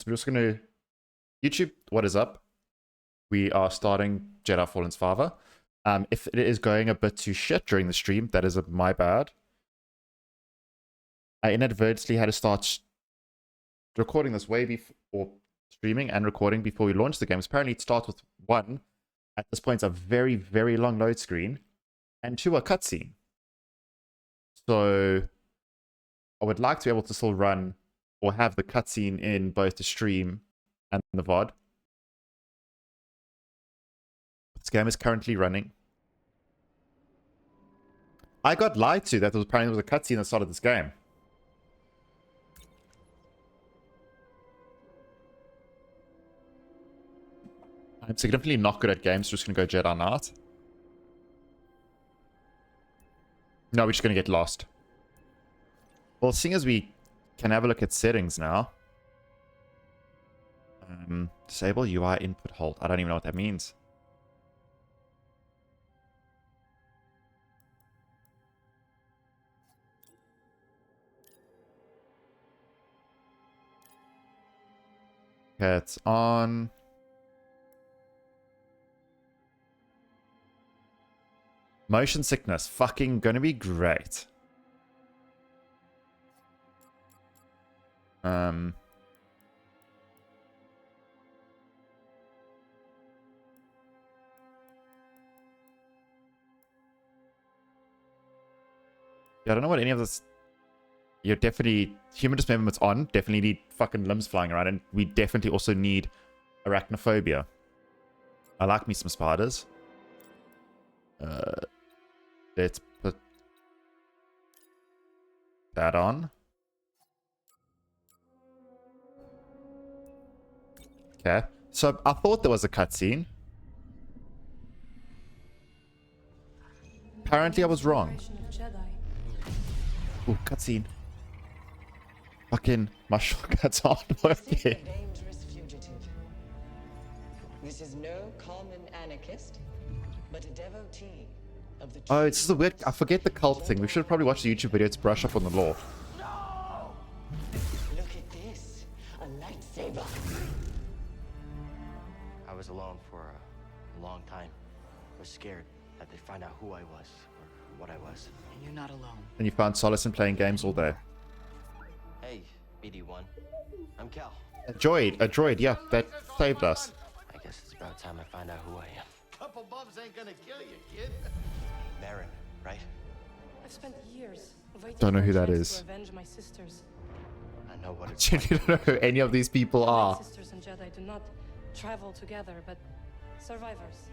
So we're just going to... YouTube, what is up? We are starting Jedi Fallen's Father. If it is going a bit too shit during the stream, that is my bad. I inadvertently had to start recording this way before, or streaming and recording before we launch the games. Apparently it starts with 1, at this point, a very, very long load screen, and 2, a cutscene. So I would like to be able to still run or have the cutscene in both the stream and the VOD. This game is currently running. I got lied to that there was apparently a cutscene that started this game. I'm significantly not good at games, so just gonna go Jedi Knight. No, we're just gonna get lost. Well, seeing as we can have a look at settings now. Disable UI input hold. I don't even know what that means. Okay, it's on. Motion sickness. Fucking gonna be great. Yeah, I don't know what any of this... You're definitely... Human dismemberment's on. Definitely need fucking limbs flying around. And we definitely also need arachnophobia. I like me some spiders. Let's put that on. Okay. So I thought there was a cutscene. Apparently I was wrong. Ooh, cutscene. Fucking, my shortcuts aren't working. This is no common anarchist, but a devotee of the... Oh, it's just a weird... I forget the cult thing. We should probably watch the YouTube video to brush up on the law. No! Look at this. A lightsaber. I was alone for a long time. I was scared that they'd find out who I was or what I was. And you're not alone. And you found solace in playing games all day. Hey, BD1. I'm Cal. A droid, yeah, that saved us. I guess it's about time I find out who I am. Couple bumps ain't gonna kill you, kid. Marin, right? I've spent years waiting Don't know for who a that chance is. to avenge my sisters. I know what I it's genuinely don't know who any of these people My are. sisters and Jedi do not travel together, but survivors.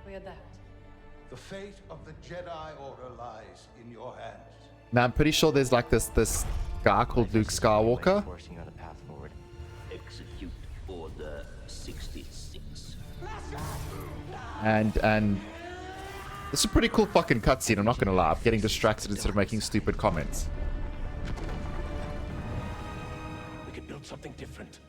We adapt. The fate of the Jedi Order lies in your hands. Now I'm pretty sure there's like this guy called Luke Skywalker. Forcing you on the path forward. Execute Order 66. And this is a pretty cool fucking cutscene, I'm not gonna lie. I'm getting distracted instead of making stupid comments. We could build something different.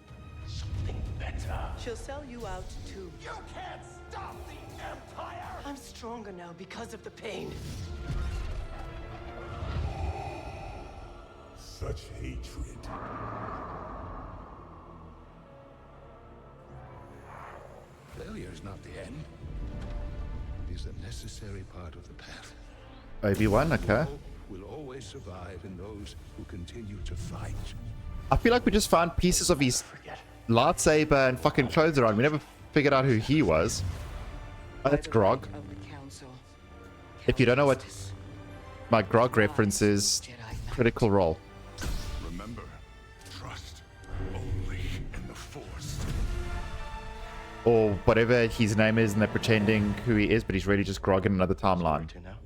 Something better. She'll sell you out too. You can't stop the Empire! I'm stronger now because of the pain. Such hatred. Failure is not the end. It is a necessary part of the path. Obi-Wan, okay. Hope will always survive in those who continue to fight. I feel like we just found pieces of his lightsaber and fucking clothes around. We never figured out who he was. Oh, that's Grog. Of the council. If you don't know what my Grog reference is, Critical Role. Remember, trust only in the Force. Or whatever his name is and they're pretending who he is, but he's really just Grog in another timeline. To now.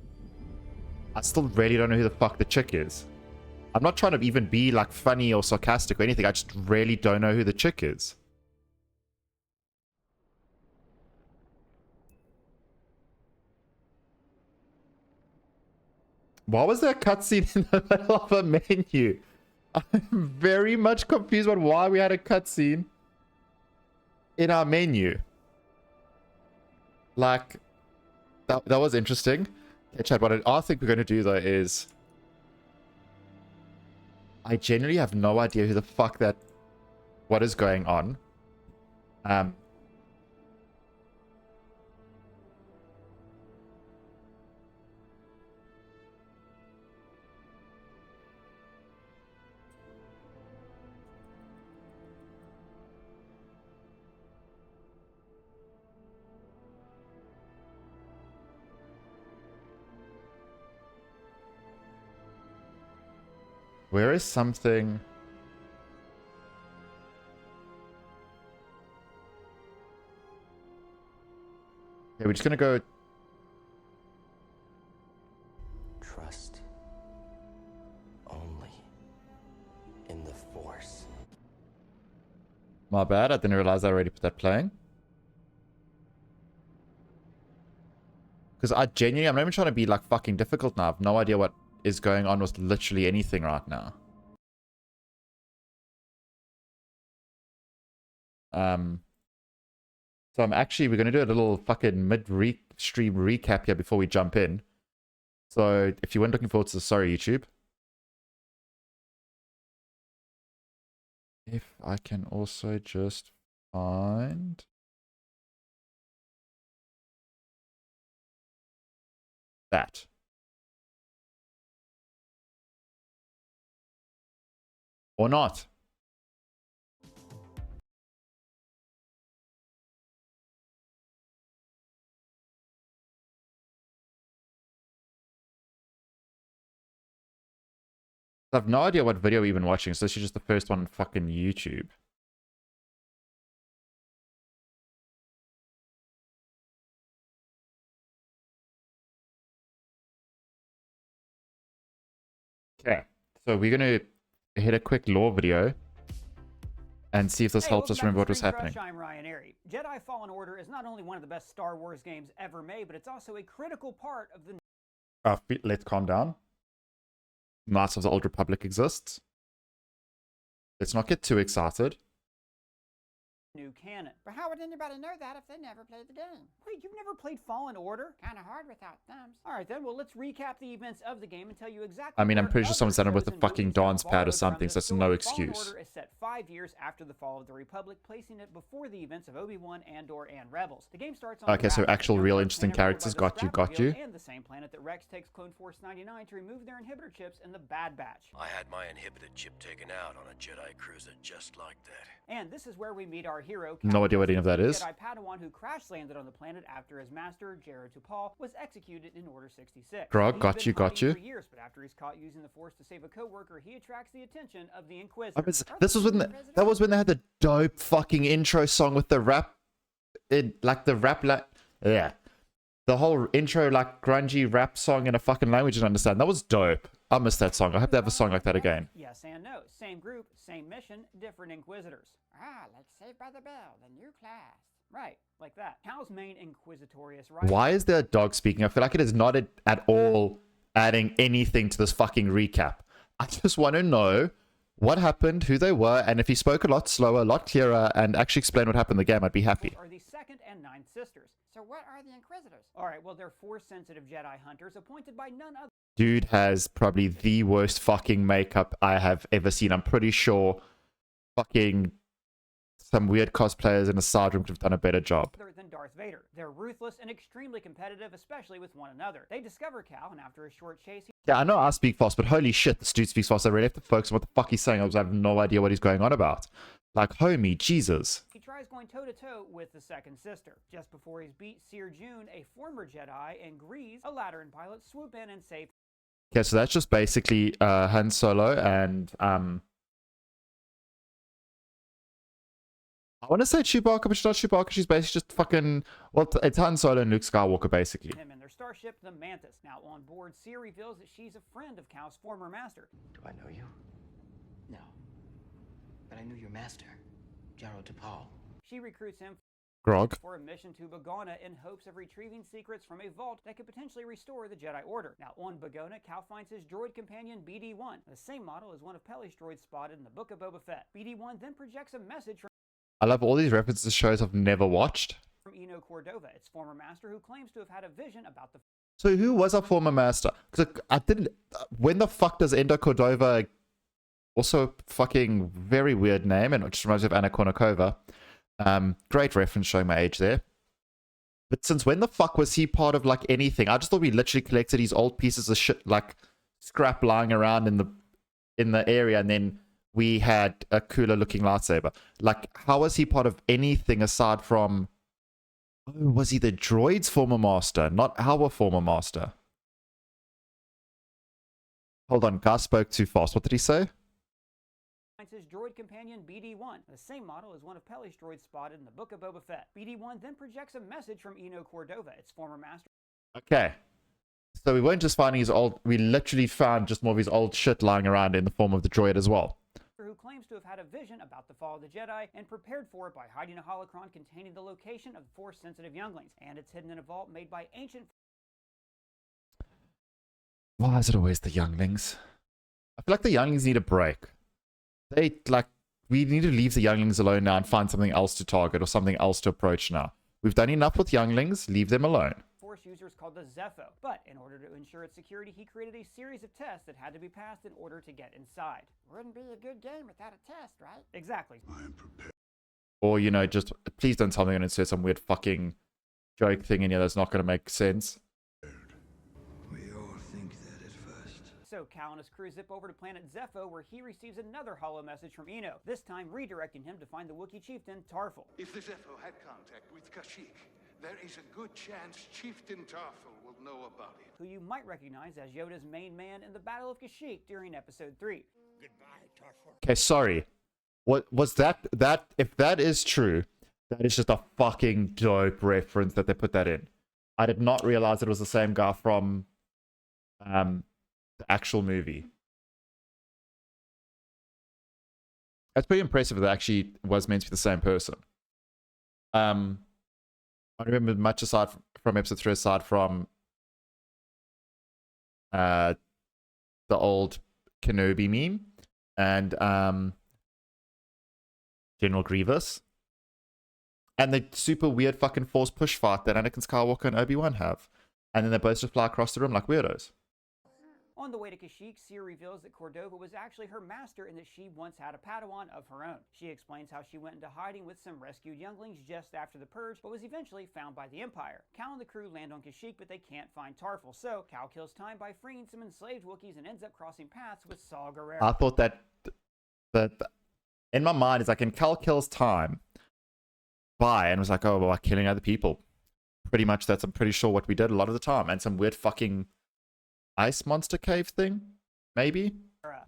I still really don't know who the fuck the chick is. I'm not trying to even be like funny or sarcastic or anything. I just really don't know who the chick is. Why was there a cutscene in the middle of a menu? I'm very much confused on why we had a cutscene in our menu. Like, that was interesting. Okay, Chad, what I think we're going to do, though, is... I genuinely have no idea who the fuck that what is going on. Where is something? Okay, we're just gonna go. Trust only in the Force. My bad, I didn't realize I already put that playing. Because I'm not even trying to be like fucking difficult now. I have no idea what is going on with literally anything right now. So we're going to do a little fucking mid-stream recap here before we jump in. So if you weren't looking forward to this, sorry, YouTube. If I can also just find... that. Or not. I have no idea what video we've been watching, so this is just the first one on fucking YouTube. Okay, so we're going to hit a quick lore video and see if this helps us remember what was happening. I'm Ryan Airy. Jedi Fallen Order is not only one of the best Star Wars games ever made, but it's also a critical part of the... Let's calm down. Knights of the Old Republic exists. Let's not get too excited. new canon. But how would anybody know that if they never played the game? Wait, you've never played Fallen Order? Kinda hard without thumbs. Alright then, well let's recap the events of the game and tell you exactly. I mean, I'm pretty sure someone's done it with a fucking dance pad or something, so that's no excuse. Fallen Order is set 5 years after the fall of the Republic, placing it before the events of Obi-Wan, Andor, and Rebels. The game starts on okay, so actual real interesting characters. Got you. And the same planet that Rex takes Clone Force 99 to remove their inhibitor chips in the Bad Batch. I had my inhibitor chip taken out on a Jedi cruiser just like that. And this is where we meet our hero. No idea what any of that is. Jedi Padawan who crash landed on the planet after his master, Jared Tupal, was executed in Order 66. Grog, got you. For years, but after he's caught using the Force to save a coworker, he attracts the attention of the Inquisitor. This was when that was when they had the dope fucking intro song with the rap, the whole intro like grungy rap song in a fucking language I didn't understand. That was dope. I missed that song. I hope they have a song like that again. Yes and no. Same group, same mission, different Inquisitors. Ah, like Saved by the Bell, the new class. Right, like that. Cal's main inquisitorious right. Why is there a dog speaking? I feel like it is not at all adding anything to this fucking recap. I just want to know what happened, who they were, and if he spoke a lot slower, a lot clearer, and actually explained what happened in the game, I'd be happy. Are the second and ninth sisters. So what are the Inquisitors? Alright, well they're Force-sensitive Jedi hunters appointed by none other. Dude has probably the worst fucking makeup I have ever seen. I'm pretty sure fucking some weird cosplayers in a side room could have done a better job. Than Darth Vader. They're ruthless and extremely competitive, especially with one another. They discover Cal, and after a short chase... Yeah, I know I speak fast, but holy shit, this dude speaks fast. I really have to focus on what the fuck he's saying. I have no idea what he's going on about. Like, homie, Jesus. He tries going toe-to-toe with the second sister. Just before he's beat, Seer June, a former Jedi, and Grease, a Lateran pilot, swoop in and save... Okay, so that's just basically Han Solo and... I want to say Chewbacca, but she's not Chewbacca. She's basically just fucking... Well, it's Han Solo and Luke Skywalker, basically. Him and their starship, the Mantis. Now on board, Seer reveals that she's a friend of Cal's former master. Do I know you? No. But I knew your master, Jaro Tapal. She recruits him Grog. for a mission to Bogona in hopes of retrieving secrets from a vault that could potentially restore the Jedi Order. Now on Bogona, Cal finds his droid companion BD-1, the same model as one of Peli's droids spotted in the Book of Boba Fett. BD-1 then projects a message from... I love all these references to shows I've never watched. From Eno Cordova, its former master, who claims to have had a vision about the... So who was our former master? Because I didn't... When the fuck does Endo Cordova Also a fucking very weird name, and it just reminds me of Anna Kournikova. Great reference, showing my age there. But since when the fuck was he part of like anything? I just thought we literally collected these old pieces of shit, like scrap lying around in the area, and then we had a cooler looking lightsaber. Like, how was he part of anything aside from... Oh, was he the droid's former master, not our former master? Hold on, Gus spoke too fast. What did he say? His droid companion BD-1. The same model as one of Peli's droids spotted in the Book of Boba Fett. BD-1 then projects a message from Eno Cordova, its former master. Okay. So we weren't just finding his old... We literally found just more of his old shit lying around in the form of the droid as well. Who claims to have had a vision about the fall of the Jedi and prepared for it by hiding a holocron containing the location of Force-sensitive younglings. And it's hidden in a vault made by ancient... Why is it always the younglings? I feel like the younglings need a break. They, like, we need to leave the younglings alone now and find something else to target or something else to approach now. We've done enough with younglings, leave them alone. Force users called the Zepho, but in order to ensure its security, he created a series of tests that had to be passed in order to get inside. Wouldn't be a good game without a test, right? Exactly. I am prepared. Or, you know, just, please don't tell me I'm going to insert some weird fucking joke thing in here that's not going to make sense. We all think that at first. So Cal and his crew zip over to planet Zepho, where he receives another holo message from Eno, this time redirecting him to find the Wookiee chieftain, Tarful. If the Zepho had contact with Kashyyyk, there is a good chance Chieftain Tarful will know about it. Who you might recognize as Yoda's main man in the Battle of Kashyyyk during Episode 3. Goodbye, Tarful. Okay, sorry. What was that? If that is true, that is just a fucking dope reference that they put that in. I did not realize it was the same guy from the actual movie. That's pretty impressive that it actually was meant to be the same person. I remember much aside from episode 3, aside from the old Kenobi meme and General Grievous and the super weird fucking force push fight that Anakin Skywalker and Obi-Wan have, and then they both just fly across the room like weirdos. On the way to Kashyyyk, Seer reveals that Cordova was actually her master and that she once had a Padawan of her own. She explains how she went into hiding with some rescued younglings just after the Purge, but was eventually found by the Empire. Cal and the crew land on Kashyyyk, but they can't find Tarful, so Cal kills time by freeing some enslaved Wookiees and ends up crossing paths with Saw Gerrera. I thought that in my mind, it's like, in Cal kills time by, and was like, oh, well, killing other people. Pretty much that's, I'm pretty sure, what we did a lot of the time, and some weird fucking ice monster cave thing, maybe.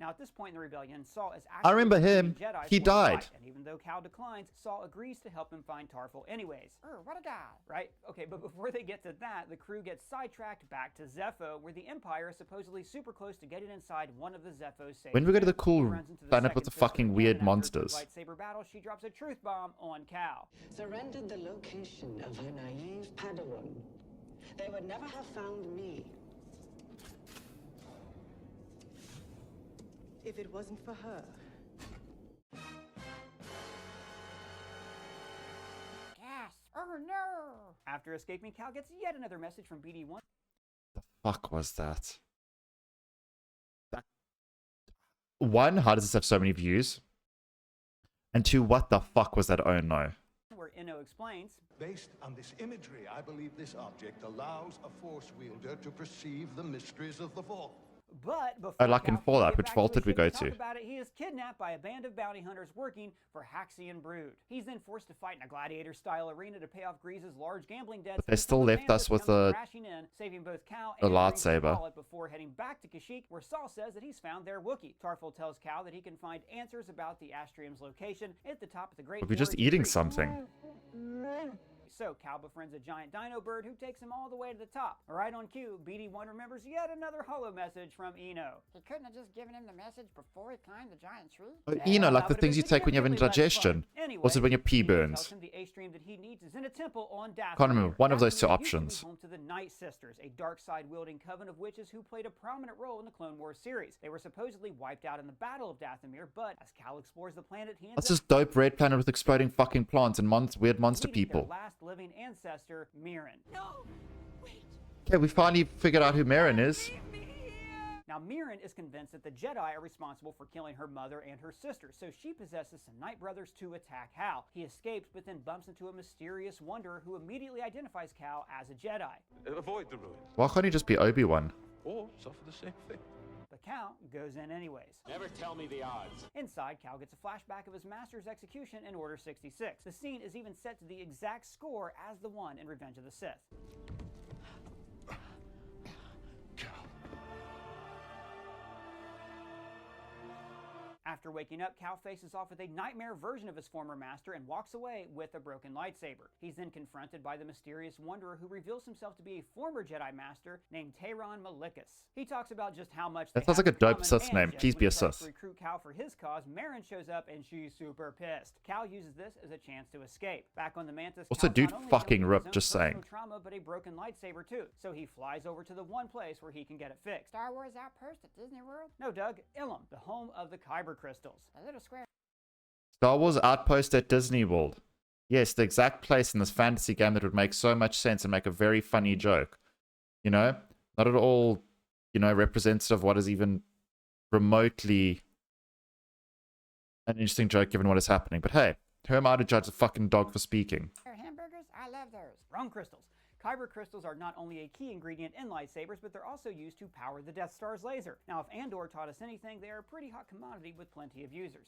Now, at this point in the rebellion, Saul is I remember him. Jedi He for the died. fight, and even though Cal declines, Saul agrees to help him find Tarful anyways. What a guy, right? Okay, but before they get to that, the crew gets sidetracked back to Zepho, where the Empire is supposedly super close to getting inside one of the Zepho's safe. When we go to the cool runs into planet with the second fucking sister, weird and after a monsters. lightsaber battle, she drops a truth bomb on Cal. Surrendered the location of her naive Padawan. They would never have found me if it wasn't for her. Gasp! Oh no! After escaping, Cal gets yet another message from BD-1. The fuck was that? One, how does this have so many views? And two, what the fuck was that? Oh no. Where Eno explains, Based on this imagery, I believe this object allows a Force wielder to perceive the mysteries of the Vault. but before Oh, like in Cal can Fallout, get which back vault to his did we ship go talk to? about it, he is kidnapped by a band of bounty hunters working for Haxian Brood. He's then forced to fight in a gladiator-style arena to pay off Grease's large gambling debts. But they still left us with a saving both Cal a and lightsaber. Wallet before heading back to Kashyyyk, where Saul says that he's found their Wookiee. Tarful tells Cal that he can find answers about the Astrium's location at the top of the Great We're just Warrior eating Tree. something. So Cal befriends a giant dino bird who takes him all the way to the top. Right on cue, BD-1 remembers yet another holo message from Eno. He couldn't have just given him the message before he climbed the giant tree? Oh, you know, like the but it things was you take when you have significantly less indigestion. fun. Anyway, Or is it when your pee Eno burns? tells him the A-stream that he needs is in a temple on Dathomir. Can't remember. One of those two Dathomir used to be options. home to the Night Sisters, a dark side wielding coven of witches who played a prominent role in the Clone Wars series. They were supposedly wiped out in the Battle of Dathomir, but as Cal explores the planet, he ends That's up this dope red planet with exploding fucking plants and weird monster meeting their people. last living ancestor, Mirren. No! Wait! Okay, we finally figured out who Marin is. Now, Mirren is convinced that the Jedi are responsible for killing her mother and her sister, so she possesses some Night Brothers to attack Cal. He escapes, but then bumps into a mysterious wanderer who immediately identifies Cal as a Jedi. Avoid the ruin, Why can't he just be Obi-Wan? or suffer the same fate. But Cal goes in anyways. Never tell me the odds. Inside, Cal gets a flashback of his master's execution in Order 66. The scene is even set to the exact score as the one in Revenge of the Sith. After waking up, Cal faces off with a nightmare version of his former master and walks away with a broken lightsaber. He's then confronted by the mysterious wanderer who reveals himself to be a former Jedi master named Tehran Malikus. He talks about just how much That sounds like a dope Sith name. Please be a Sith. To recruit Cal for his cause, Merrin shows up and she's super pissed. Cal uses this as a chance to escape. Back on the Mantis, Also, Cal's dude not only fucking dealing with ripped, his own just saying. personal trauma, but a broken lightsaber too. So he flies over to the one place where he can get it fixed. Star Wars Outpost at Disney World? No, Doug, Ilum, the home of the Kyber crystals. A little square. Star Wars Outpost at Disney World. Yes, the exact place in this fantasy game that would make so much sense and make a very funny joke. You know? Not at all, you know, representative of what is even remotely an interesting joke given what is happening. But hey, who am I to judge a fucking dog for speaking? Hamburgers? I love those. Wrong crystals. Kyber crystals are not only a key ingredient in lightsabers, but they're also used to power the Death Star's laser. Now, if Andor taught us anything, they are a pretty hot commodity with plenty of users.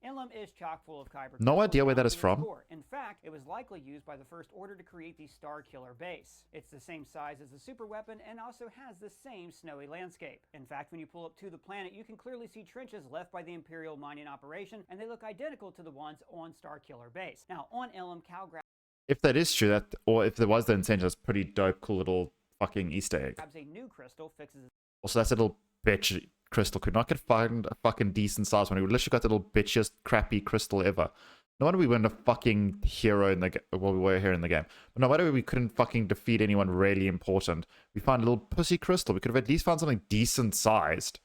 Ilum is chock full of Kyber No crystals, idea where that is down to from. its core. In fact, it was likely used by the First Order to create the Star Killer base. It's the same size as the super weapon and also has the same snowy landscape. In fact, when you pull up to the planet, you can clearly see trenches left by the Imperial mining operation, and they look identical to the ones on Star Killer base. Now, on Ilum, Cal If that is true, that or if there was the intention, that's pretty dope, cool little fucking Easter egg. grabs a new crystal, fixes Also, that's a little bitch crystal. Could not get find a fucking decent size one. We literally got the little bitchiest, crappy crystal ever. No wonder we weren't a fucking hero in the well, we were here in the game. But no wonder we couldn't fucking defeat anyone really important. We found a little pussy crystal. We could have at least found something decent sized.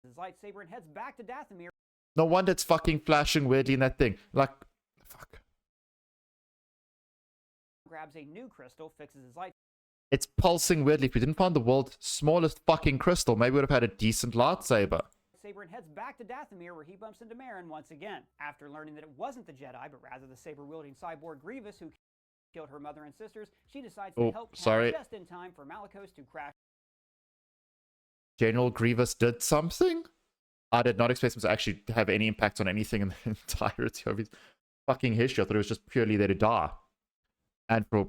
his lightsaber and heads back to Dathomir. No wonder it's fucking flashing weirdly in that thing. Like, fuck. Grabs a new crystal, fixes his lightsaber. It's pulsing weirdly. If we didn't find the world's smallest fucking crystal, maybe we would have had a decent lightsaber. And heads back to Dathomir, where he bumps into Merrin once again. After learning that it wasn't the Jedi, but rather the saber-wielding cyborg Grievous who killed her mother and sisters, she decides to help Cal just in time for Malicos to crash. General Grievous did something? I did not expect him to actually have any impact on anything in the entirety of his fucking history. I thought it was just purely there to die. And for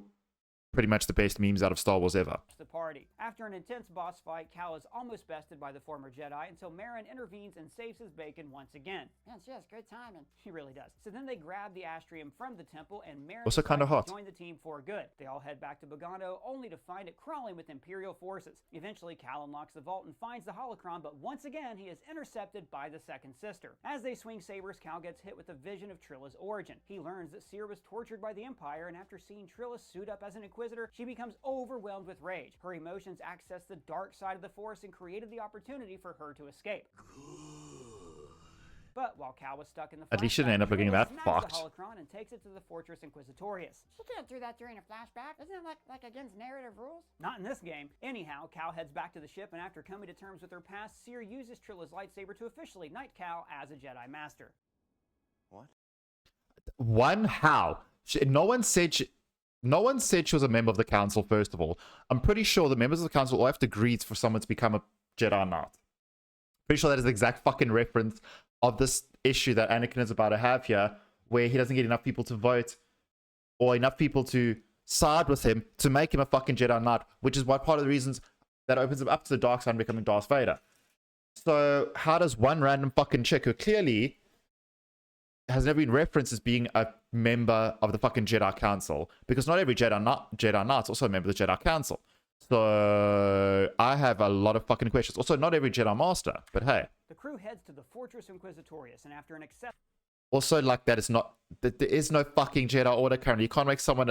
pretty much the best memes out of Star Wars ever. The party. After an intense boss fight, Cal is almost bested by the former Jedi until Merrin intervenes and saves his bacon once again. Man, she has good timing. She really does. So then they grab the Astrium from the temple and Merrin Also kinda hot. join the team for good. They all head back to Bogano only to find it crawling with Imperial forces. Eventually, Cal unlocks the vault and finds the holocron, but once again, he is intercepted by the second sister. As they swing sabers, Cal gets hit with a vision of Trilla's origin. He learns that Seer was tortured by the Empire, and after seeing Trilla suit up as an Inquisitor, she becomes overwhelmed with rage. Her emotions accessed the dark side of the Force and created the opportunity for her to escape. But while Cal was stuck in the At least she didn't end up looking that fucked. the holocron and takes it to the Fortress Inquisitorius. She can't do that during a flashback. Isn't it like against narrative rules? Not in this game. Anyhow, Cal heads back to the ship, and after coming to terms with her past, Seer uses Trilla's lightsaber to officially knight Cal as a Jedi Master. One, how? No one said she was a member of the council, first of all. I'm pretty sure the members of the council all have to agree for someone to become a Jedi Knight. Pretty sure that is the exact fucking reference of this issue that Anakin is about to have here, where he doesn't get enough people to vote or enough people to side with him to make him a fucking Jedi Knight, which is why part of the reasons that opens him up to the dark side and becoming Darth Vader. So how does one random fucking chick who clearly has never been referenced as being a member of the fucking Jedi Council, because not every Jedi Knight's also a member of the Jedi Council. So I have a lot of fucking questions. Also, not every Jedi Master, but hey. The crew heads to the Fortress Inquisitorius, and after an Also, like, that is not, there is no fucking Jedi Order currently. You can't make someone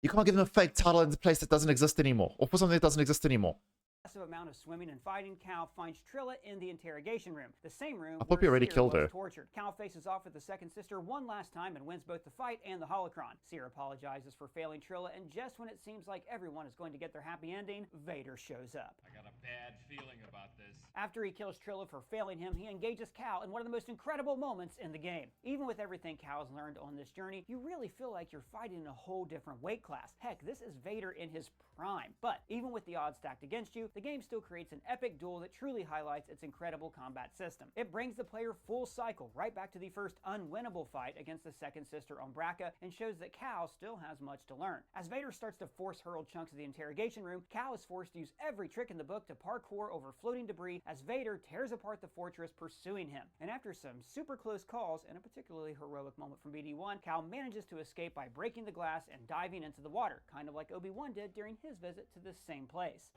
you can't give them a fake title in a place that doesn't exist anymore, or for something that doesn't exist anymore. Massive amount of swimming and fighting, Cal finds Trilla in the interrogation room, the same room I thought we where already Cere killed was her. tortured. Cal faces off with the second sister one last time and wins both the fight and the holocron. Cere apologizes for failing Trilla, and just when it seems like everyone is going to get their happy ending, Vader shows up. I got a bad feeling about this. After he kills Trilla for failing him, he engages Cal in one of the most incredible moments in the game. Even with everything Cal's learned on this journey, you really feel like you're fighting in a whole different weight class. Heck, this is Vader in his prime. But even with the odds stacked against you, the game still creates an epic duel that truly highlights its incredible combat system. It brings the player full cycle, right back to the first unwinnable fight against the second sister on Braca, and shows that Cal still has much to learn. As Vader starts to force hurl chunks of the interrogation room, Cal is forced to use every trick in the book to parkour over floating debris as Vader tears apart the fortress pursuing him. And after some super close calls and a particularly heroic moment from BD1, Cal manages to escape by breaking the glass and diving into the water, kind of like Obi-Wan did during his visit to this same place.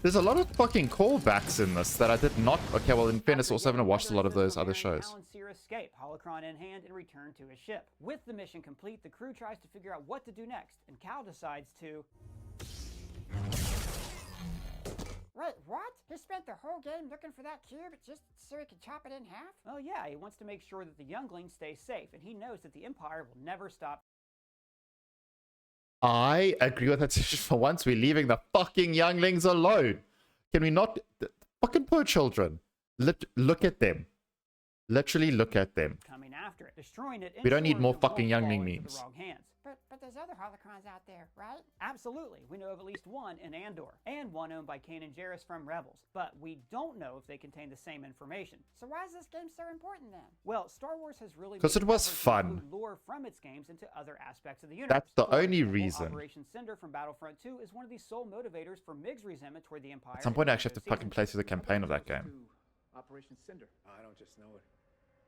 There's a lot of fucking callbacks in this that I did not. Okay, well, in fairness, I also haven't watched a lot of those other shows. Cal and Cere escape, holocron in hand, and return to his ship. With the mission complete, the crew tries to figure out what to do next, and Cal decides to... Wait, what? He spent the whole game looking for that cube just so he could chop it in half? Oh yeah, he wants to make sure that the youngling stays safe, and he knows that the Empire will never stop. I agree with that decision. For once, we're leaving the fucking younglings alone. Can we not? The fucking poor children. Look at them. Literally look at them. Coming after it, destroying it. We don't need more ensures it fucking won't youngling fall into memes. the wrong hands. But there's other holocrons out there, right? Absolutely. We know of at least one in Andor, and one owned by Kanan Jarrus from Rebels. But we don't know if they contain the same information. So why is this game so important then? Well, Star Wars has really 'Cause made it was efforts to fun. include lore from its games into other aspects of the universe. That's the For only example, reason. Operation Cinder from Battlefront 2 is one of the sole motivators for MiG's resentment toward the Empire. At some point, I in actually have to Mando fucking season. play through the campaign of that game. Operation Cinder. I don't just know it.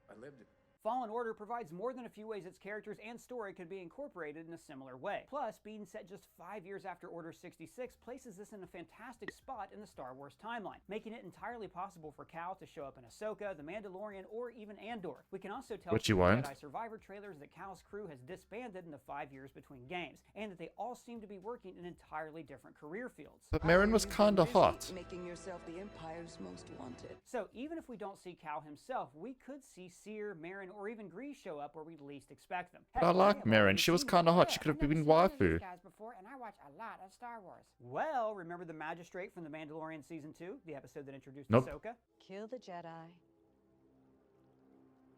I lived it. Fallen Order provides more than a few ways its characters and story could be incorporated in a similar way. Plus, being set just 5 years after Order 66 places this in a fantastic spot in the Star Wars timeline, making it entirely possible for Cal to show up in Ahsoka, The Mandalorian, or even Andor. We can also tell Which you from the won't. Jedi Survivor trailers that Cal's crew has disbanded in the 5 years between games, and that they all seem to be working in entirely different career fields. But Marin was kind of hot. Making yourself the Empire's most wanted. So even if we don't see Cal himself, we could see Cere, Marin, or even Grease show up where we least expect them. But I Heck, we like have Marin. already She was seen kind of them. hot. She could have I've been never seen any of waifu. these guys before, and I watch a lot of Star Wars. Well, remember the Magistrate from The Mandalorian Season 2? The episode that introduced Nope. Ahsoka? Kill the Jedi,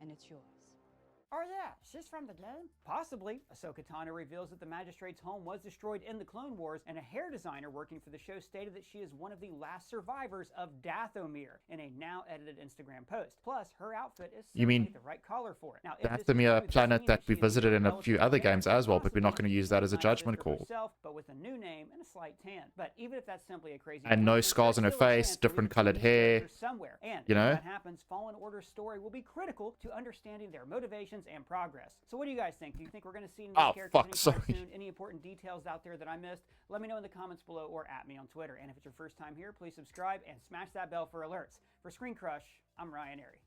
and it's yours. Oh yeah, she's from the game? Possibly. Ahsoka Tano reveals that the Magistrate's home was destroyed in the Clone Wars, and a hair designer working for the show stated that she is one of the last survivors of Dathomir in a now-edited Instagram post. Plus, her outfit is You mean certainly the right color for it. Now, if this is Dathomir, true, a planet this that means we she is visited in a relatively few other young, games as well, but we're not possibly going to use that as a Night judgment Sister call. herself, but with a new name and a slight tan. But even if that's simply a crazy And no coincidence, scars on her there's still a face, chance that we different could see colored these hair, characters somewhere. And you if know? that happens, Fallen Order's story will be critical to understanding their motivations and progress. So what do you guys think? Do you think we're going to see any Oh, characters fuck, anytime sorry. soon? Any important details out there that I missed? Let me know in the comments below or at me on Twitter. And if it's your first time here, please subscribe and smash that bell for alerts. For Screen Crush, I'm Ryan Airy.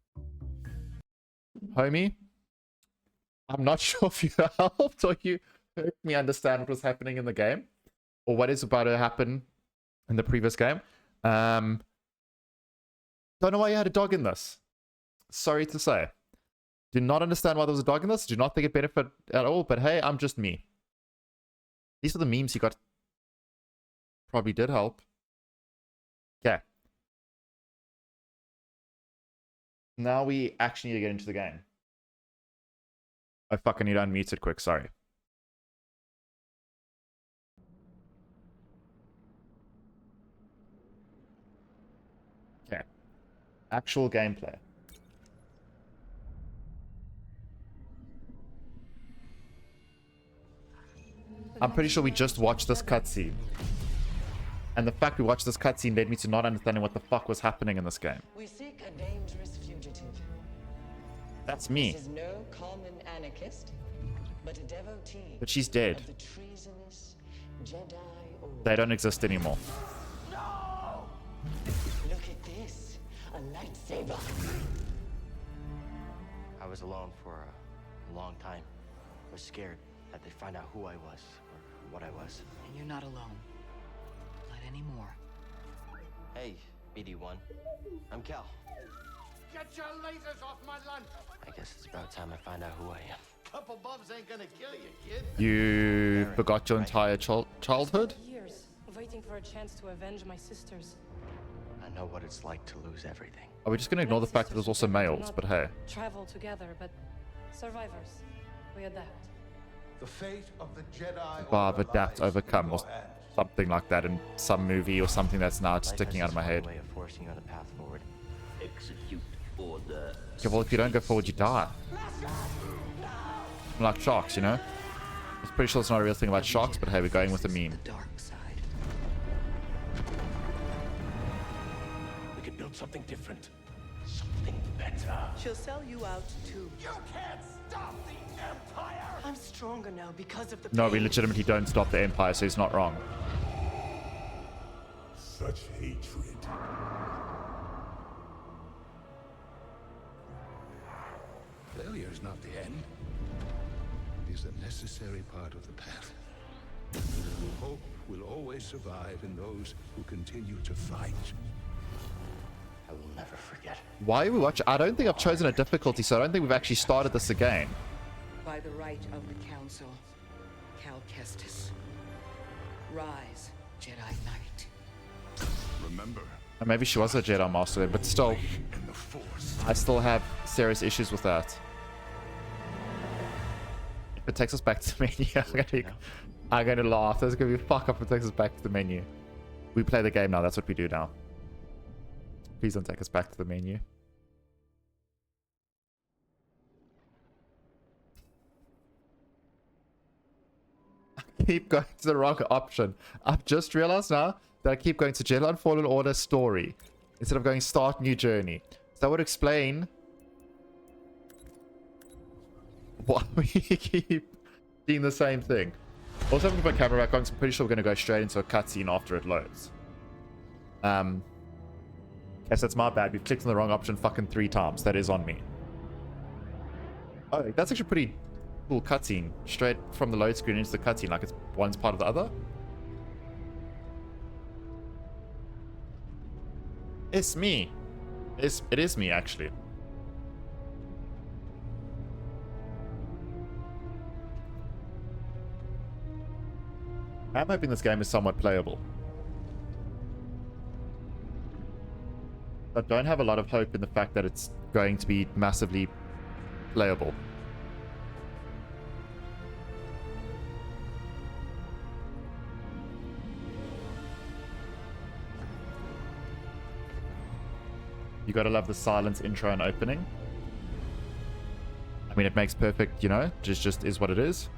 Homie, I'm not sure if you helped or you helped me understand what was happening in the game or what is about to happen in the previous game. Don't know why you had a dog in this. Sorry to say. Do not understand why there was a dog in this. Do not think it benefit at all. But hey, I'm just me. These are the memes you got. Probably did help. Okay. Now we actually need to get into the game. Oh fuck, I need to unmute it quick, sorry. Okay. Actual gameplay. I'm pretty sure we just watched this cutscene. And the fact we watched this cutscene led me to not understanding what the fuck was happening in this game. We seek a dangerous fugitive. That's me. This is no common anarchist, but a devotee But she's dead. of the treasonous Jedi Order. They don't exist anymore. Look at this, a lightsaber. I was alone for a long time. I was scared that they'd find out who I was or what I was. And you're not alone. Not anymore. Hey, BD1. I'm Cal. Get your lasers off my lunch! I guess it's about time I find out who I am. Couple bumps ain't gonna kill you, kid. You forgot your entire childhood? Years waiting for a chance to avenge my sisters. I know what it's like to lose everything. Are we just gonna ignore the fact that there's also males? But hey. Travel together, but survivors. We adapt. The fate of the Jedi Survive, adapt, overcome, or something like that in some movie or something that's now Life sticking has out of my its own head. way of forcing you on the path forward. Execute order. Yeah, well, if you don't go forward, you die. Like sharks, you know? I'm pretty sure it's not a real thing about sharks, but hey, we're going with the meme. The dark side. We could build something different. Something better. She'll sell you out too. You can't stop the Empire! I'm stronger now because of the No, we pain. legitimately don't stop the Empire, so he's not wrong. Such hatred. Failure is not the end. It is a necessary part of the path. Hope will always survive in those who continue to fight. I will never forget. Why are we watching? I don't think I've chosen a difficulty, so I don't think we've actually started this again. By the right of the Council, Cal Kestis. Rise, Jedi Knight. Remember, And maybe she was a Jedi Master, but still, in the Force. I still have serious issues with that. If it takes us back to the menu, I'm gonna laugh. That's gonna be fuck up if it takes us back to the menu. We play the game now, that's what we do now. Please don't take us back to the menu. I keep going to the wrong option. I've just realized now that I keep going to Jedi Fallen Order story instead of going start new journey. So that would explain why we keep seeing the same thing. Also, I'm going to put my camera back on, so I'm pretty sure we're going to go straight into a cutscene after it loads. Yes, that's my bad. We've clicked on the wrong option fucking 3 times. That is on me. Oh, that's actually a pretty cool cutscene. Straight from the load screen into the cutscene, like it's one's part of the other. It's me. It is me, actually. I'm hoping this game is somewhat playable. I don't have a lot of hope in the fact that it's going to be massively playable. You gotta love the silence intro and opening. I mean, it makes perfect, you know, just is what it is.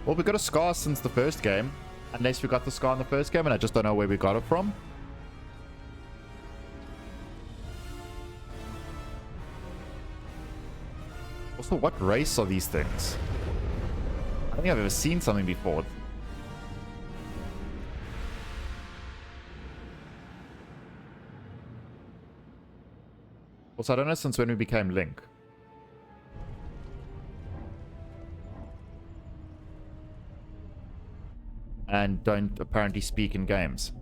Well, we got a scar since the first game. Unless we got the scar in the first game and I just don't know where we got it from. Also, what race are these things? I don't think I've ever seen something before. Also, I don't know since when we became Link. And don't apparently speak in games.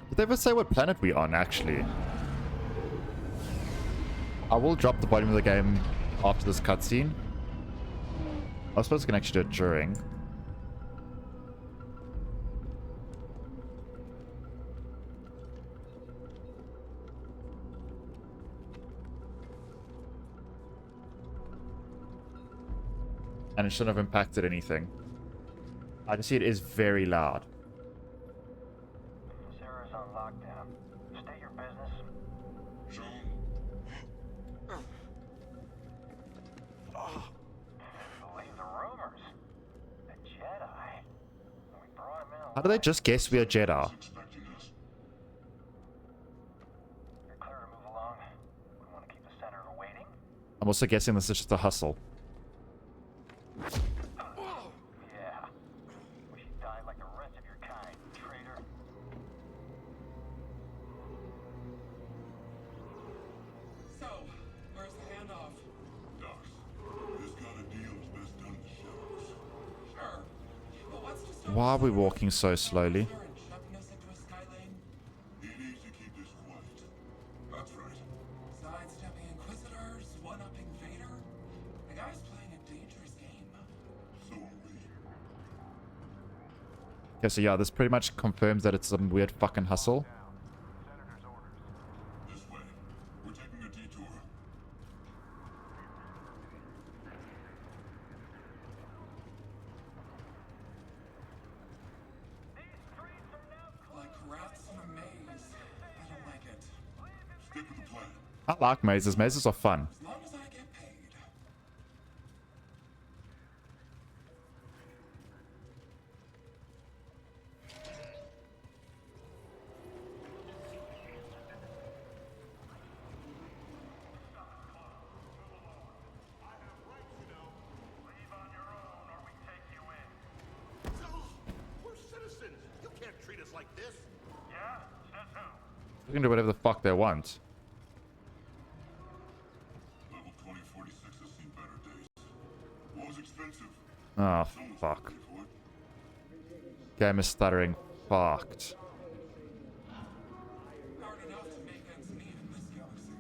Did they ever say what planet we're on, actually? I will drop the volume of the game after this cutscene. I suppose I can actually do it during. And it shouldn't have impacted anything. I just see it is very loud. Sarah's on lockdown. State your business. Believe the rumors. A Jedi. We brought him in. How do they just guess we're Jedi? You're clear to move along. We want to keep the senator waiting. I'm also guessing this is just a hustle. Yeah. We should die like the rest of your kind, traitor. So, where's the handoff? Docs, this kind of deal is best done in the shadows. Sure. But what's to stop Why are we us walking so slowly? and shoving us into a sky lane? He needs to keep this quiet. That's right. Sidestepping Inquisitors, one-upping Vader? The guy's playing a dangerous game. So are we. Okay, so yeah, this pretty much confirms that it's some weird fucking hustle. This way. We're taking a detour. Like rats in a maze. I don't like it. Stick with the plan. I like mazes. Mazes are fun. As long as I get paid. We're citizens. You can't treat us like this. Yeah? Says who? They can do whatever the fuck they want. Level 2046 has seen better days. War's expensive. Oh, Someone's fuck. gotta pay for it. Game is stuttering. Fucked. Hard enough to make ends meet in this galaxy.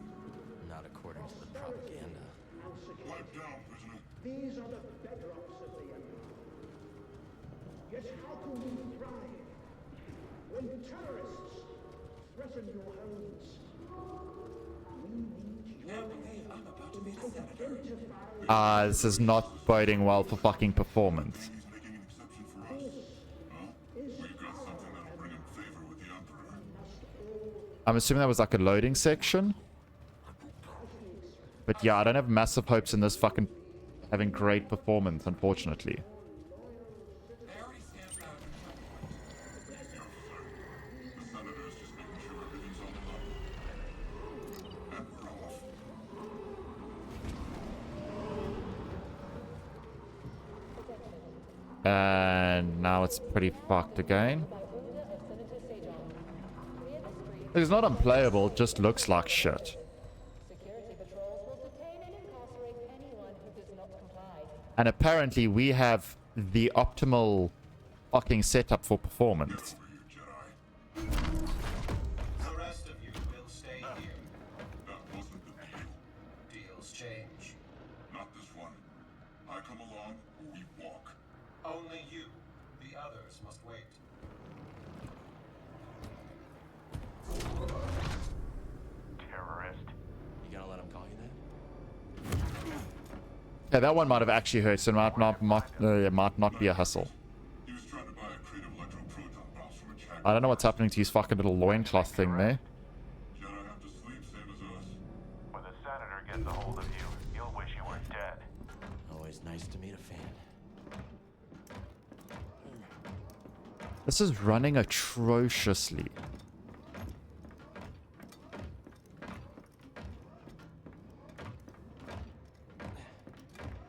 Not according to the propaganda. Pipe down, prisoner. These are the bedrocks of the Empire. Yet how can we thrive when terrorists threaten your homes? We need your Can't believe I'm about to meet a senator. This is not boding well for fucking performance. He's making an exception for us. Huh? We've got something that'll bring him favor with the Emperor. I'm assuming that was like a loading section. But yeah, I don't have massive hopes in this fucking having great performance, unfortunately. They already stamped out in front of me. The senator's just making sure everything's on the level. And we're off. And now it's pretty fucked again. It's not unplayable, it just looks like shit. And apparently we have the optimal fucking setup for performance. Over here, Jedi. The rest of you will stay here. That wasn't the deal. Deals change. Not this one. I come along, or we walk. Only you. The others must wait. Terrorist. You gonna let him call you that? Yeah, that one might have actually hurt, so it might not be a hustle. He was trying to buy a crate of electroproton bombs from a Chag. I don't know what's happening to his fucking little loincloth thing there. Jedi have to sleep, same as us. When the senator gets a hold of you, you'll wish you were dead. Always nice to meet a fan. This is running atrociously.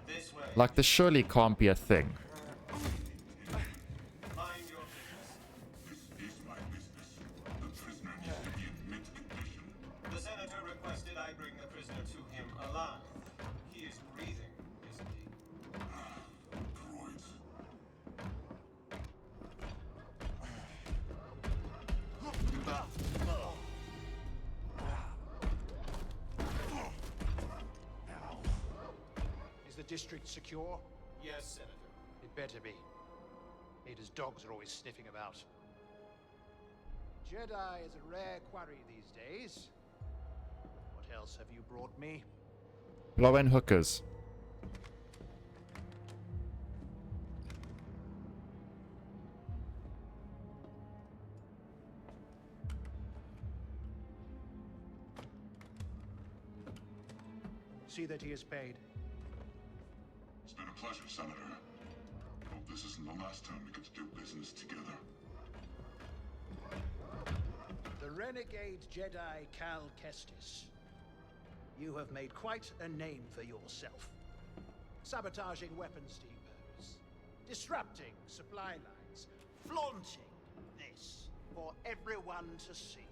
This way. Like, this surely can't be a thing. Mind your business. This is my business. The prisoner needs to be in mint condition. The senator requested I bring the prisoner to him alive. He is breathing, isn't he? Droids. Is the district secure? Yes, Senator. It better be. Ada's dogs are always sniffing about. Jedi is a rare quarry these days. What else have you brought me? Blow in hookers. See that he is paid. It's been a pleasure, Senator. Hope this isn't the last time we get to do business together. The renegade Jedi Cal Kestis. You have made quite a name for yourself. Sabotaging weapons depots, disrupting supply lines, flaunting this for everyone to see.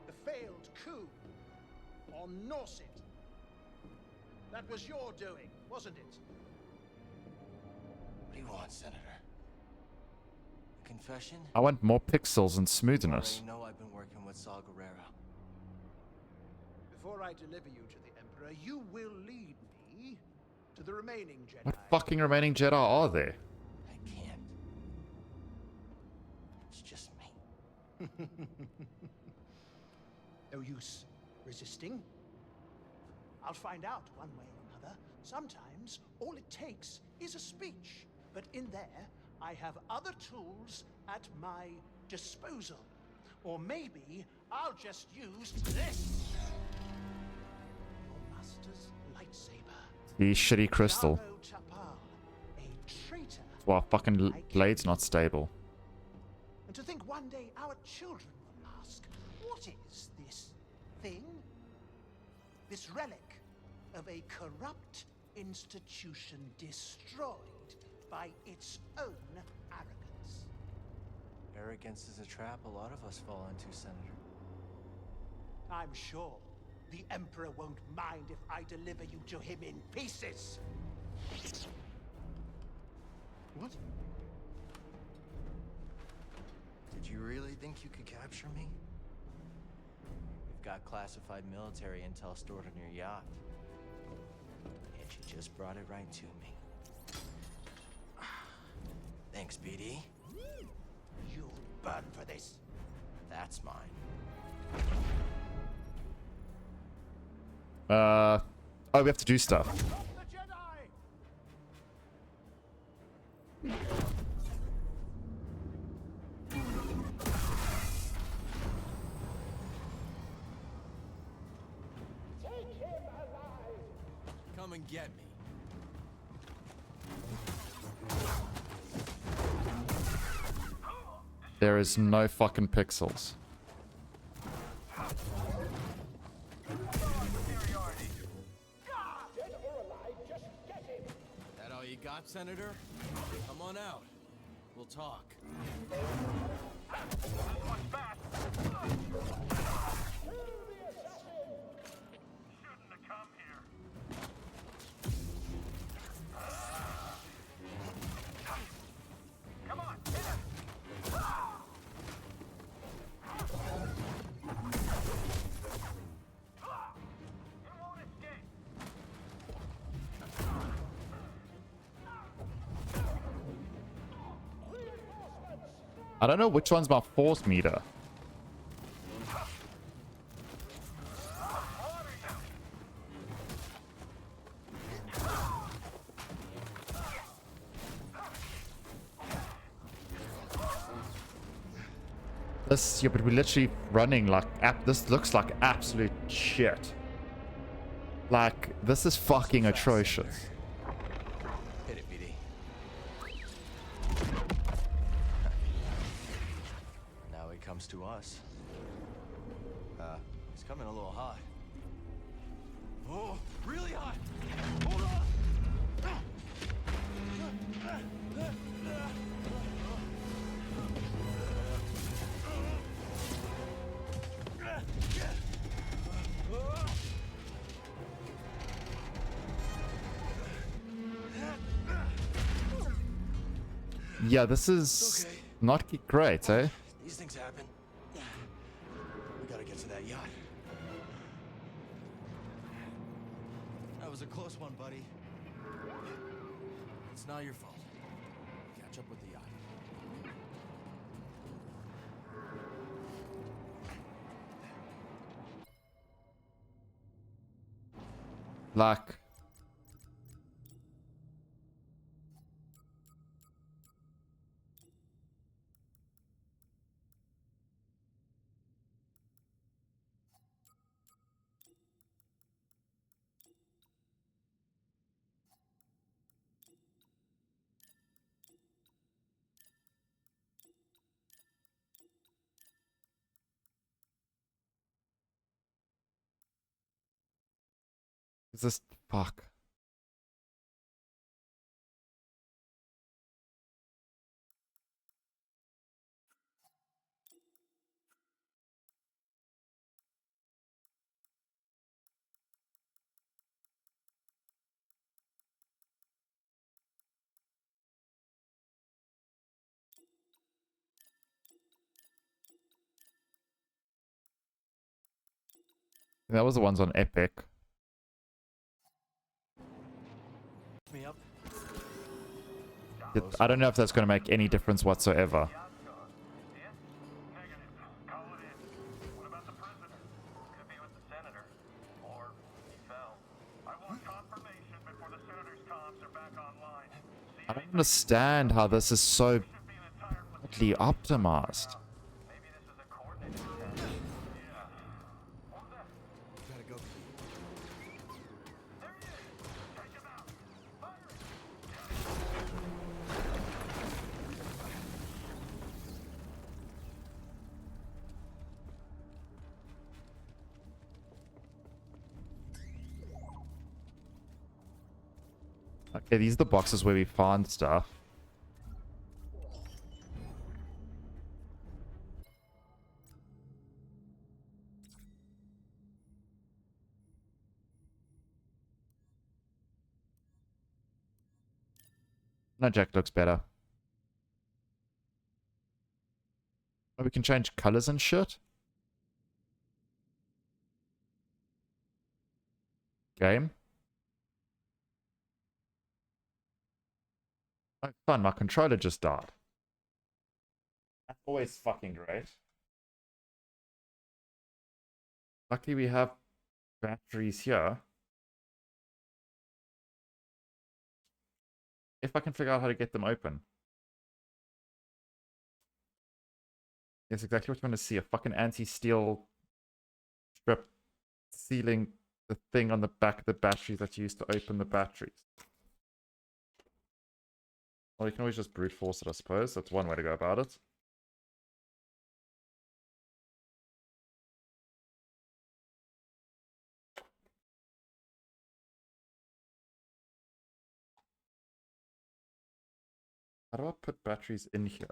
The failed coup on Norset. That was your doing, wasn't it? What do you want, Senator? A confession? I want more pixels and smoothness. You know I've been working with Saw Gerrera. Before I deliver you to the Emperor, you will lead me to the remaining Jedi. What fucking remaining Jedi are there? I can't. It's just me. No use resisting. I'll find out one way or another. Sometimes all it takes is a speech. But in there, I have other tools at my disposal. Or maybe I'll just use this. Your master's lightsaber. The shitty crystal. A traitor. Wow, fucking blade's not stable. And to think one day our children will ask, what is this thing? This relic of a corrupt institution destroyed by its own arrogance. Arrogance is a trap a lot of us fall into, Senator. I'm sure the Emperor won't mind if I deliver you to him in pieces. What? Did you really think you could capture me? You've got classified military intel stored on your yacht. And you just brought it right to me. Thanks, BD. You'll burn for this. That's mine. Oh, we have to do stuff. Come and get me. There is no fucking pixels. That all you got, Senator? Come on out. We'll talk. I don't know which one's my force meter. This, yeah, but we're literally running like this looks like absolute shit. Like, this is fucking atrocious. Hit it, BD. Now he comes to us. He's coming a little hot. Oh, really hot! Hold on! Yeah, this is not great, eh? These things happen. We gotta get to that yacht. That was a close one, buddy. It's not your fault. Catch up with the yacht. Like, Is this fuck? That was the ones on Epic. Me up. I don't know if that's going to make any difference whatsoever. I don't understand how this is so badly optimized. Gotta go. Okay, these are the boxes where we find stuff. No, Jack looks better. Oh, we can change colors and shit. Game. Oh, fun, my controller just died. That's always fucking great. Luckily we have batteries here. If I can figure out how to get them open. That's exactly what you want to see. A fucking anti-steel strip sealing the thing on the back of the batteries that you use to open the batteries. Well, you can always just brute force it, I suppose. That's one way to go about it. How do I put batteries in here?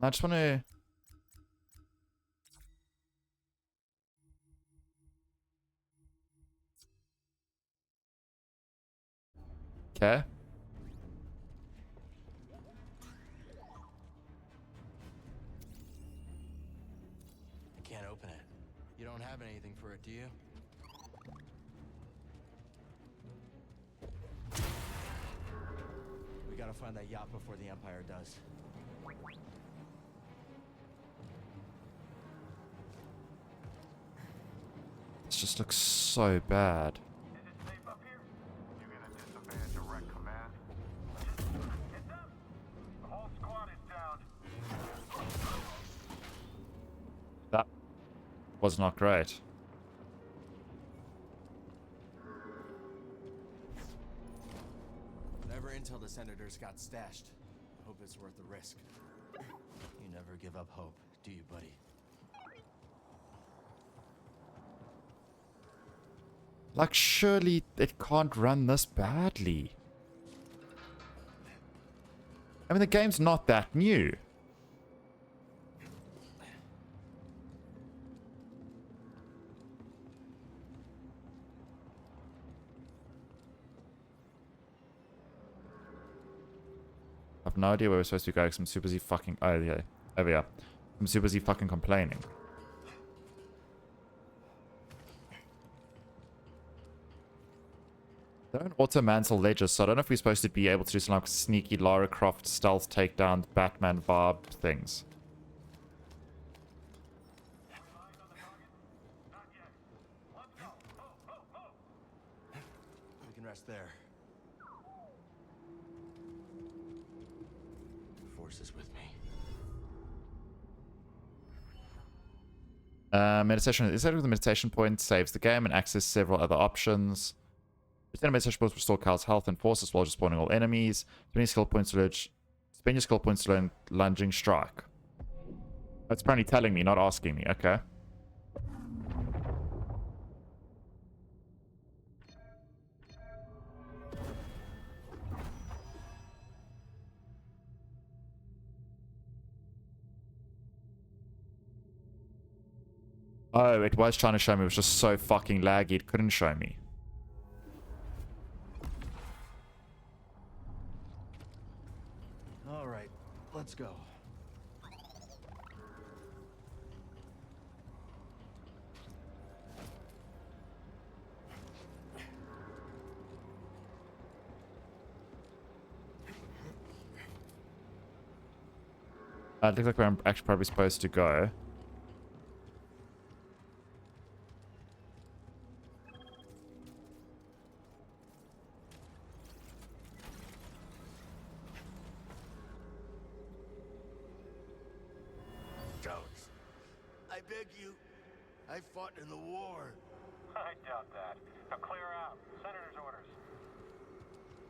I just want to... Okay. I can't open it. You don't have anything for it, do you? We gotta find that yacht before the Empire does. This just looks so bad. That was not great. Whatever intel the Senators got stashed, I hope it's worth the risk. You never give up hope, do you, buddy? Like, surely it can't run this badly. I mean, the game's not that new. I have no idea where we're supposed to go because I'm super busy fucking... Oh, yeah. Over here. I'm super busy fucking complaining. Don't auto-mantle ledges, so I don't know if we're supposed to be able to do some like sneaky Lara Croft stealth takedown Batman vibe things. We can rest there. Force is with me. Meditation. Instead of the meditation point, saves the game and access several other options. Return meditation points restore Cal's health and forces while just spawning all enemies. Spend your skill points to learn lunging strike. That's apparently telling me, not asking me. Okay. Oh, it was trying to show me. It was just so fucking laggy. It couldn't show me. All right, let's go. It looks like where I'm actually probably supposed to go. Jones, I beg you. I fought in the war. I doubt that. Now clear out. Senator's orders.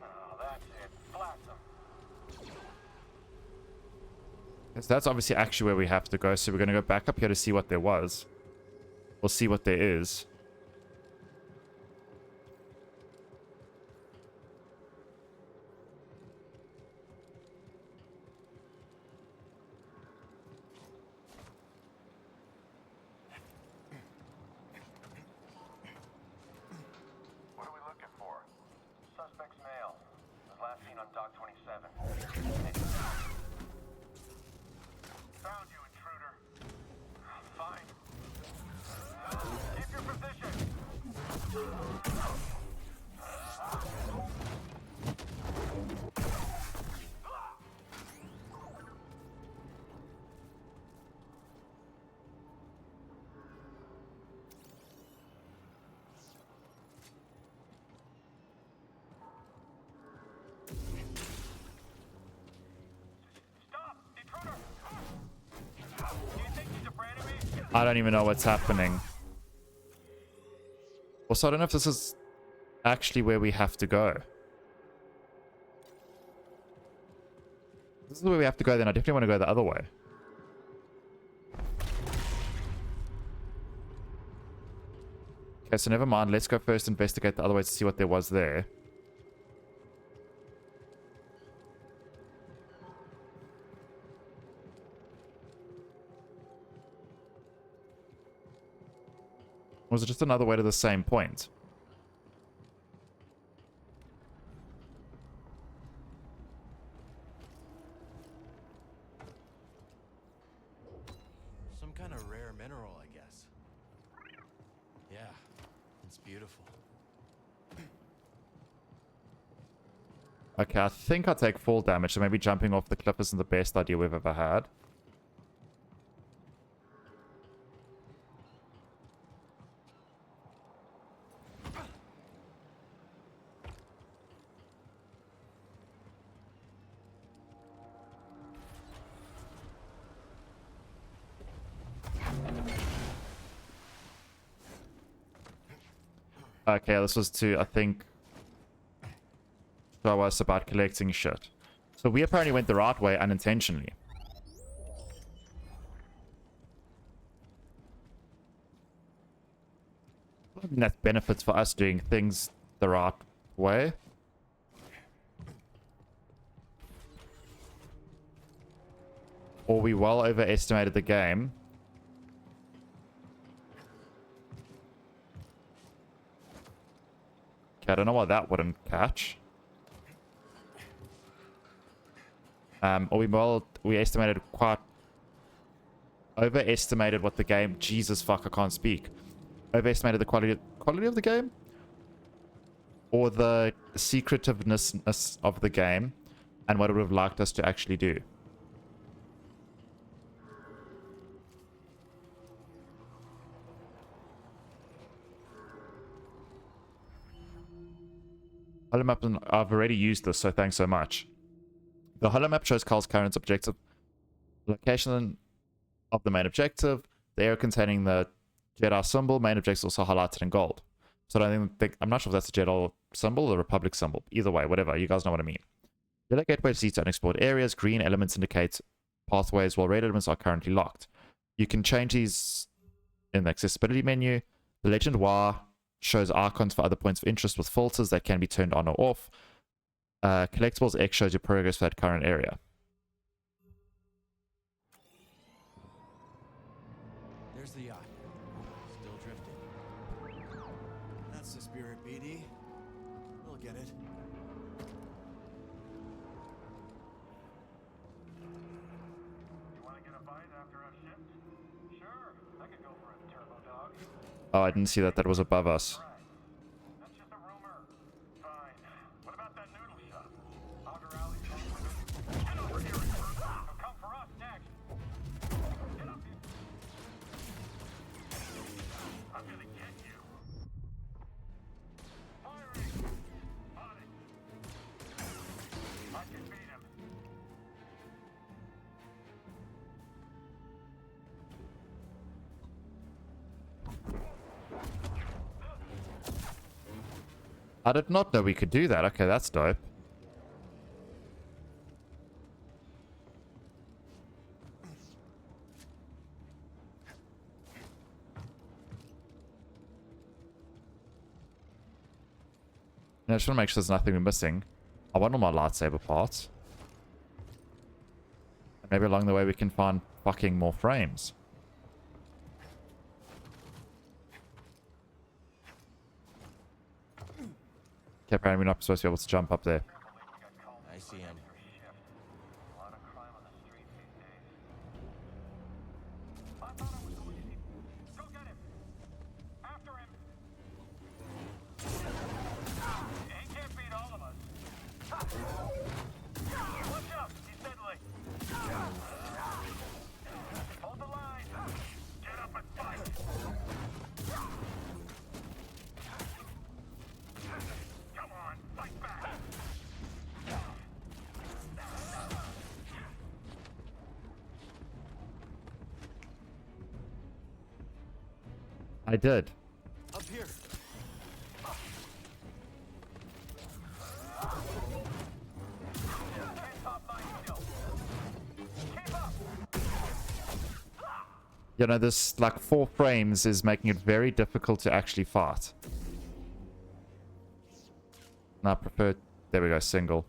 Oh, that's it. Blast them. So that's obviously actually where we have to go. So we're going to go back up here to see what there was. We'll see what there is. What are we looking for? Suspect's male. Was last seen on Dock 27. Found you, intruder. Fine. Keep your position. I don't even know what's happening. Also, I don't know if this is actually where we have to go. If this is where we have to go, then I definitely want to go the other way. Okay, so never mind. Let's go first investigate the other way to see what there was there. Or was it just another way to the same point? Some kind of rare mineral, I guess. Yeah, it's beautiful. Okay, I think I'll take fall damage, so maybe jumping off the cliff isn't the best idea we've ever had. Okay, this was to, I think, show us about collecting shit. So we apparently went the right way unintentionally. I mean, that's benefits for us doing things the right way. Or we well overestimated the game. Okay, I don't know why that wouldn't catch. Or we estimated quite... Overestimated what the game... Jesus fuck, I can't speak. Overestimated the quality of the game? Or the secretiveness of the game and what it would have liked us to actually do. I've already used this, so thanks so much. The holo map shows Carl's current objective location of the main objective. The area containing the Jedi symbol, main objective is also highlighted in gold. So I don't think, I'm not sure if that's the Jedi symbol or the Republic symbol. Either way, whatever, you guys know what I mean. Yellow gateways lead to unexplored areas. Green elements indicate pathways, while red elements are currently locked. You can change these in the accessibility menu. The legend Y shows icons for other points of interest with filters that can be turned on or off. Collectibles X shows your progress for that current area. There's the yacht. Still drifting. That's the spirit, BD. We'll get it. You want to get a bite after our shift? Sure, I could go for a turbo dog. Oh, I didn't see that. That was above us. That's just a rumor. Fine. What about that noodle shop? Auger Alley's home with it. Get over here, He'll come for us next. Get up here. I'm gonna get you. Firing. On it. I can beat him. I did not know we could do that. Okay, that's dope. I just want to make sure there's nothing we're missing. I want all my lightsaber parts. Maybe along the way we can find fucking more frames. Okay, apparently we're not supposed to be able to jump up there. I see him. I did. Up here. You know, this like 4 frames is making it very difficult to actually fight. And I prefer, there we go, single.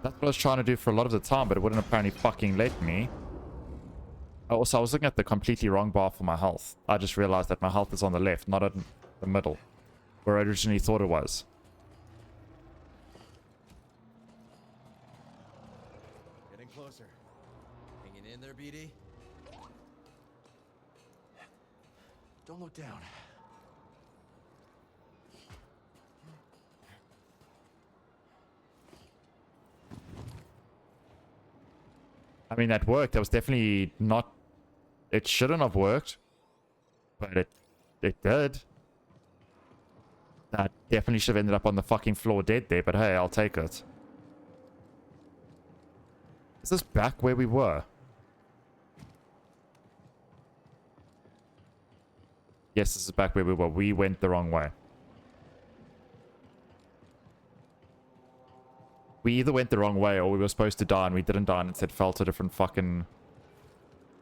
That's what I was trying to do for a lot of the time, but it wouldn't apparently fucking let me. Also, I was looking at the completely wrong bar for my health. I just realized that my health is on the left, not in the middle, where I originally thought it was. Getting closer. Hanging in there, BD? Don't look down. I mean, that worked. That was definitely not... It shouldn't have worked. But it did. That definitely should have ended up on the fucking floor dead there, but hey, I'll take it. Is this back where we were? Yes, this is back where we were. We went the wrong way. We either went the wrong way or we were supposed to die and we didn't die and instead fell to a different fucking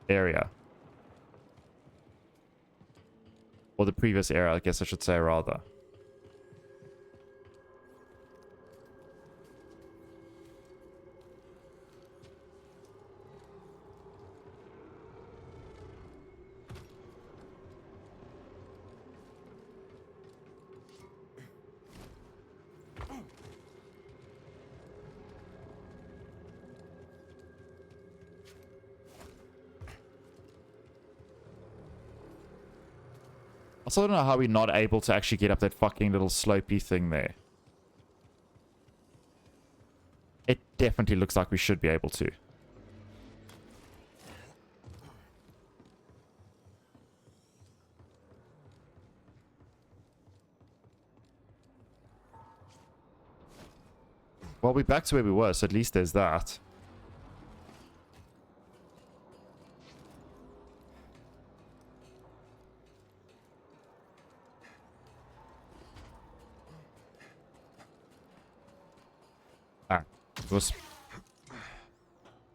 area. Or the previous era, I guess I should say, rather. I still don't know how we're not able to actually get up that fucking little slopey thing there. It definitely looks like we should be able to. Well, we're back to where we were, so at least there's that. Ah, it was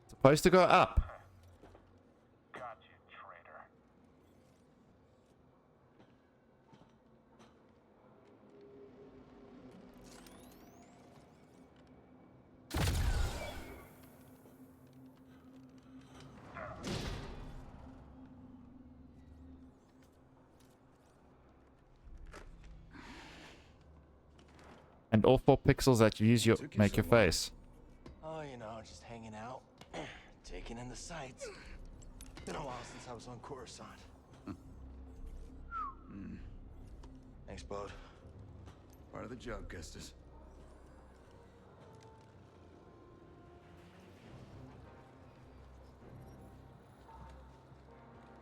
supposed to go up. Got you, traitor. And all 4 pixels that you use make your face. Oh, you know, just hanging out, taking in the sights. Been a while since I was on Coruscant. Thanks, Bode. Part of the job, Custis.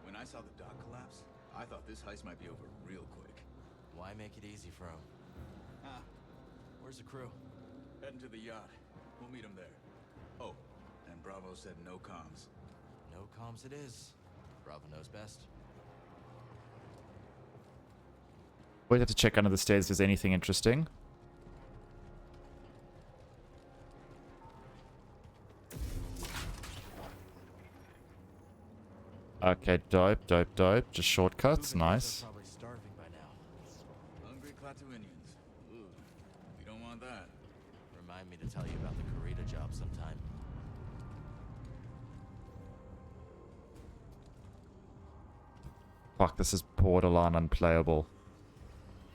When I saw the dock collapse, I thought this heist might be over real quick. Why make it easy for him? Ah, Where's the crew? heading to the yacht. We'll meet him there. Oh, and Bravo said no comms. No comms it is. Bravo knows best. We'd have to check under the stairs if there's anything interesting. Okay, dope, dope, dope. Just shortcuts, nice. Probably starving by now. Hungry Klatooinians. Ooh, we don't want that. Remind me to tell you about the Karita job sometime. Fuck, this is borderline unplayable.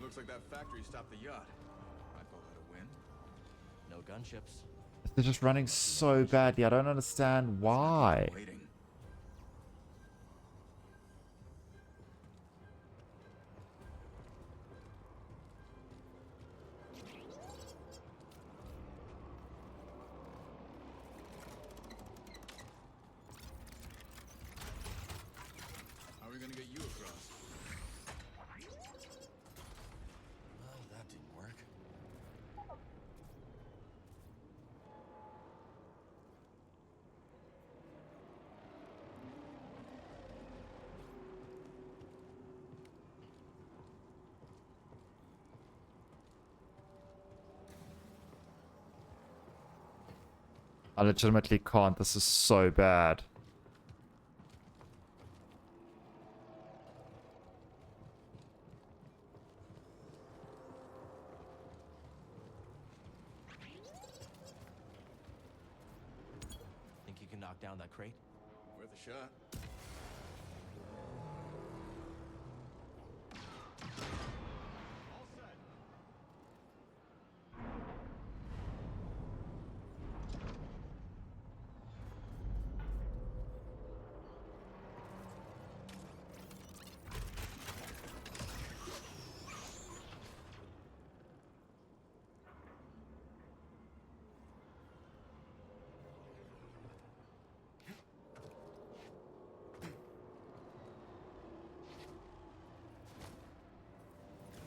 Looks like that factory stopped the yacht. I call that a win. No gunships. They're just running so badly. I don't understand why. Waiting. How are we gonna get you across? Well, that didn't work. I legitimately can't. This is so bad. Think you can knock down that crate? Worth a shot.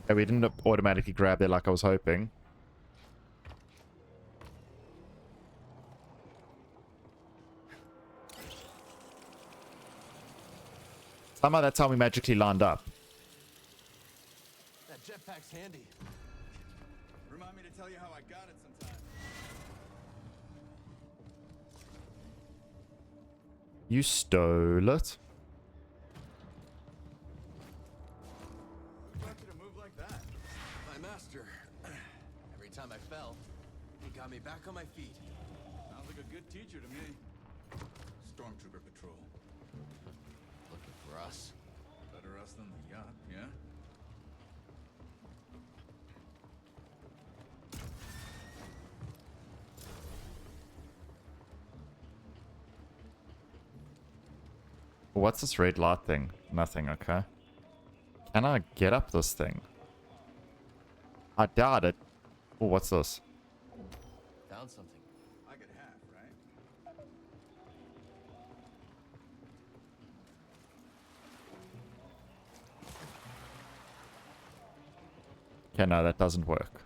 Okay, we didn't automatically grab there like I was hoping. Somehow that's how we magically lined up. That jetpack's handy. Remind me to tell you how I got it sometime. You stole it. Who taught you to move like that? My master. Every time I fell, he got me back on my feet. Sounds like a good teacher to me. Stormtrooper patrol. Looking for us. Better us than the yacht, yeah? What's this red light thing? Nothing, okay. Can I get up this thing? I doubt it. Oh, what's this? Found something. I get half, right? Okay, no, that doesn't work.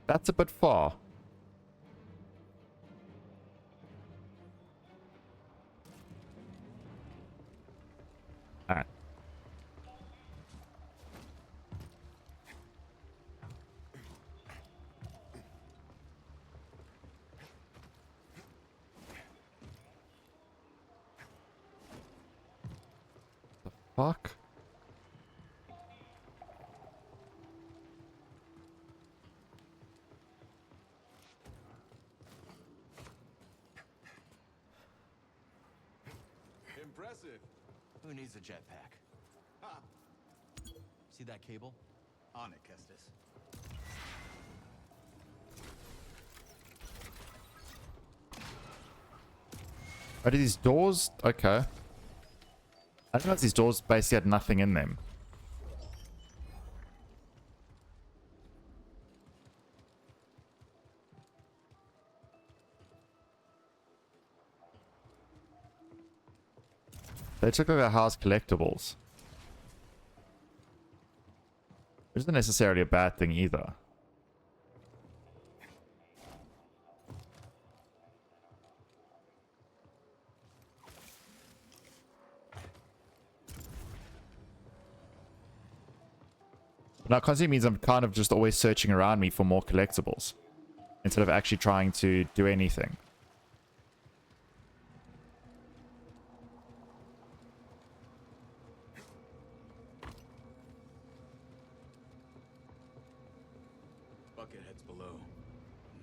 That's a bit far. Alright. The fuck? Impressive. Who needs a jetpack? Ha! See that cable? On it, Kestis. Are these doors? Okay. I didn't know these doors basically had nothing in them. They took over our house collectibles. Which isn't necessarily a bad thing either. But now constantly means I'm kind of just always searching around me for more collectibles. Instead of actually trying to do anything. Bucketheads below.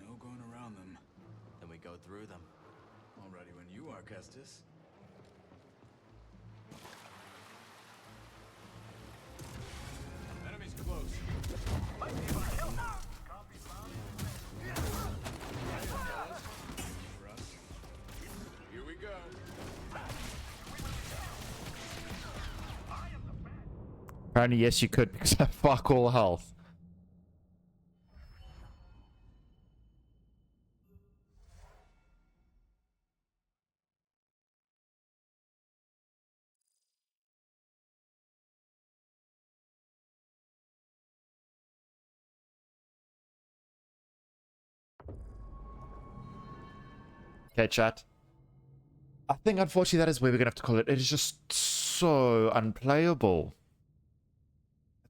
No going around them. Then we go through them. Already when you are, Kestis. Enemies close. Might be able to kill now. For us. Here we go. Apparently, yes, you could because I have fuck all health. Okay, chat. I think, unfortunately, that is where we're going to have to call it. It is just so unplayable.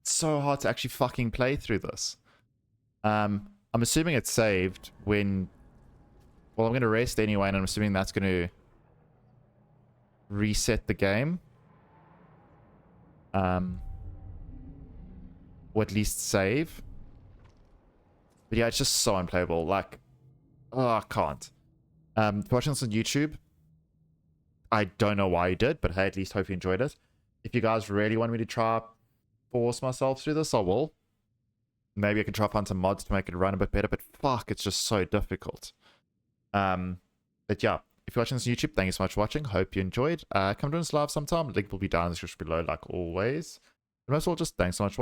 It's so hard to actually fucking play through this. I'm assuming it's saved when... Well, I'm going to rest anyway, and I'm assuming that's going to reset the game. Or at least save. But yeah, it's just so unplayable. Like, oh, I can't. If you're watching this on YouTube, I don't know why you did, but hey, at least hope you enjoyed it. If you guys really want me to try force myself through this, I will. Maybe I can try find some mods to make it run a bit better, but fuck, it's just so difficult. But yeah, if you're watching this on YouTube, thank you so much for watching. Hope you enjoyed. Come join us live sometime. Link will be down in the description below, like always. And most of all, just thanks so much for watching.